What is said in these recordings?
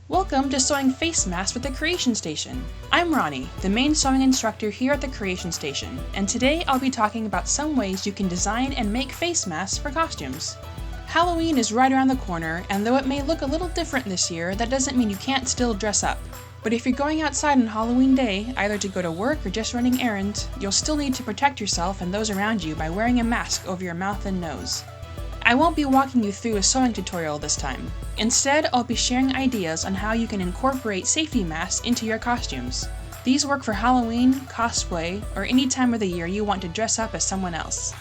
Welcome to Sewing Face Masks with the Creation Station. I'm Ronni, the main sewing instructor here at the Creation Station, and today I'll be talking about some ways you can design and make face masks for costumes. Halloween is right around the corner, and though it may look a little different this year, that doesn't mean you can't still dress up. But if you're going outside on Halloween Day, either to go to work or just running errands, you'll still need to protect yourself and those around you by wearing a mask over your mouth and nose. I won't be walking you through a sewing tutorial this time. Instead, I'll be sharing ideas on how you can incorporate safety masks into your costumes. These work for Halloween, cosplay, or any time of the year you want to dress up as someone else.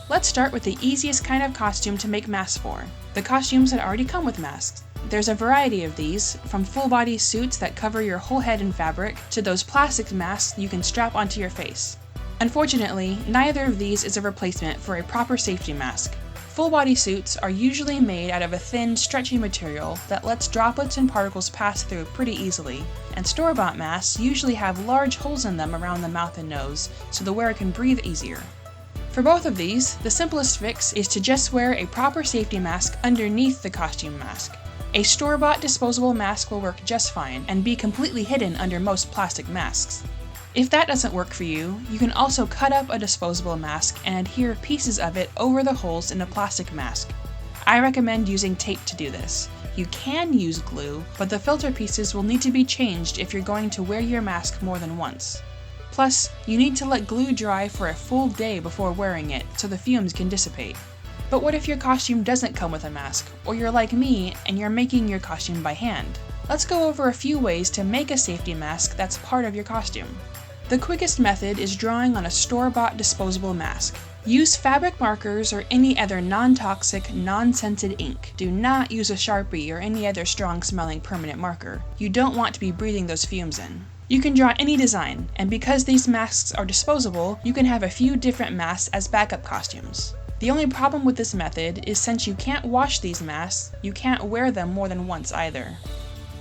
Let's start with the easiest kind of costume to make masks for, the costumes that already come with masks. There's a variety of these, from full-body suits that cover your whole head in fabric, to those plastic masks you can strap onto your face. Unfortunately, neither of these is a replacement for a proper safety mask. Full-body suits are usually made out of a thin, stretchy material that lets droplets and particles pass through pretty easily, and store-bought masks usually have large holes in them around the mouth and nose, so the wearer can breathe easier. For both of these, the simplest fix is to just wear a proper safety mask underneath the costume mask. A store-bought disposable mask will work just fine and be completely hidden under most plastic masks. If that doesn't work for you, you can also cut up a disposable mask and adhere pieces of it over the holes in a plastic mask. I recommend using tape to do this. You can use glue, but the filter pieces will need to be changed if you're going to wear your mask more than once. Plus, you need to let glue dry for a full day before wearing it so the fumes can dissipate. But what if your costume doesn't come with a mask, or you're like me and you're making your costume by hand? Let's go over a few ways to make a safety mask that's part of your costume. The quickest method is drawing on a store-bought disposable mask. Use fabric markers or any other non-toxic, non-scented ink. Do not use a Sharpie or any other strong-smelling permanent marker. You don't want to be breathing those fumes in. You can draw any design, and because these masks are disposable, you can have a few different masks as backup costumes. The only problem with this method is since you can't wash these masks, you can't wear them more than once either.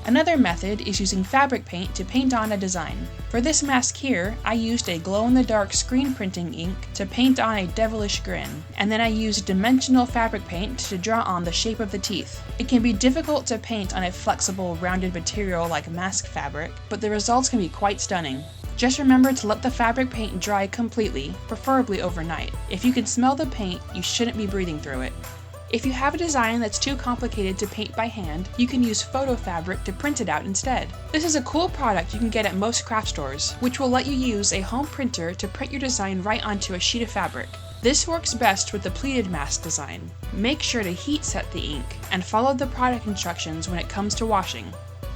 Another method is using fabric paint to paint on a design. For this mask here, I used a glow-in-the-dark screen printing ink to paint on a devilish grin, and then I used dimensional fabric paint to draw on the shape of the teeth. It can be difficult to paint on a flexible, rounded material like mask fabric, but the results can be quite stunning. Just remember to let the fabric paint dry completely, preferably overnight. If you can smell the paint, you shouldn't be breathing through it. If you have a design that's too complicated to paint by hand, you can use photo fabric to print it out instead. This is a cool product you can get at most craft stores, which will let you use a home printer to print your design right onto a sheet of fabric. This works best with the pleated mask design. Make sure to heat set the ink, and follow the product instructions when it comes to washing.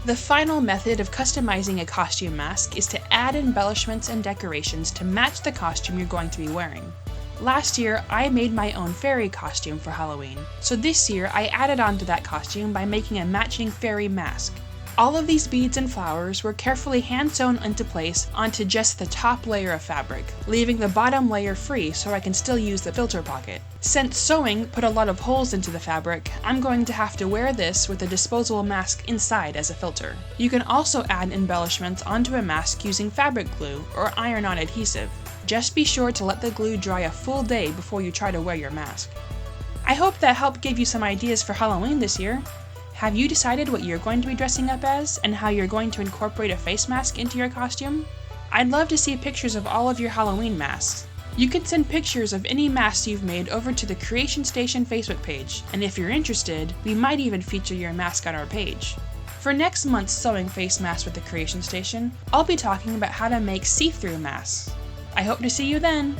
The final method of customizing a costume mask is to add embellishments and decorations to match the costume you're going to be wearing. Last year, I made my own fairy costume for Halloween, so this year I added on to that costume by making a matching fairy mask. All of these beads and flowers were carefully hand-sewn into place onto just the top layer of fabric, leaving the bottom layer free so I can still use the filter pocket. Since sewing put a lot of holes into the fabric, I'm going to have to wear this with a disposable mask inside as a filter. You can also add embellishments onto a mask using fabric glue or iron-on adhesive. Just be sure to let the glue dry a full day before you try to wear your mask. I hope that helped give you some ideas for Halloween this year. Have you decided what you're going to be dressing up as and how you're going to incorporate a face mask into your costume? I'd love to see pictures of all of your Halloween masks. You can send pictures of any masks you've made over to the Creation Station Facebook page, and if you're interested, we might even feature your mask on our page. For next month's Sewing Face Masks with the Creation Station, I'll be talking about how to make see-through masks. I hope to see you then!